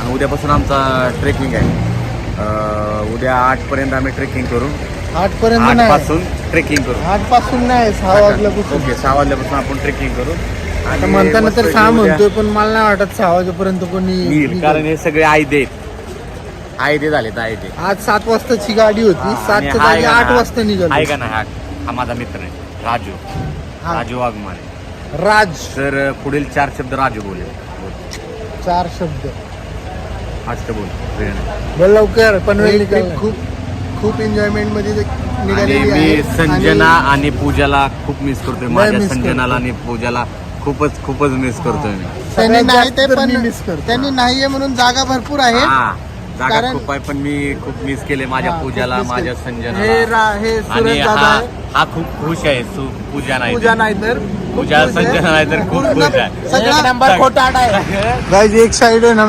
आणि उद्यापासून आमचा ट्रेकिंग आहे. उद्या 8 पर्यंत आम्ही ट्रेकिंग करू. 8 पर्यंत 8 नाही, पासून ट्रेकिंग करू. 8 पासून नाही, 6 वाजल्यापासून. ओके, 6 वाजल्यापासून आपण ट्रेकिंग करू. आता म्हणताना तर 6 म्हणतोय, पण मला नाही वाटत 6 वाजेपर्यंत कोणी येईल, कारण हे सगळे आयदे झालेत आयदे. आज 7 वाजताची गाडी होती, 7च्या जागी 8 वाजता निघालो. आहे का नाही? हा माझा मित्र आहे राजू वाघमारे. राज. तर पुढील 4 शब्द राजू बोलेल. 4 शब्द फास्ट बोल. बोल लवकर. पनवेल खूप एन्जॉयमेंट मध्ये आणि निघालेली आहे. मी संजना आणि पूजाला खूप मिस करतोय. माझ्या miss संजनाला आणि पूजाला खूपच मिस करतोय मी. त्यांनी नाही ते तर पण मी miss करतो. त्यांनी नाहीये म्हणून जागा भरपूर आहे. हा, जागा कारण- खूप आहे, पण मी खूप मिस केले माझ्या हा, खूप पूजाला, miss माझ्या केलं. संजनाला. हे आणि सूरज दादा आहे. हा खूप खुश आहे. पूजा नाही पूजा नाही तर पूजा संजना नाही तर खूप खुश आहे. सगळा नंबर खोटा आहे. गाइस एक साइड आहे ना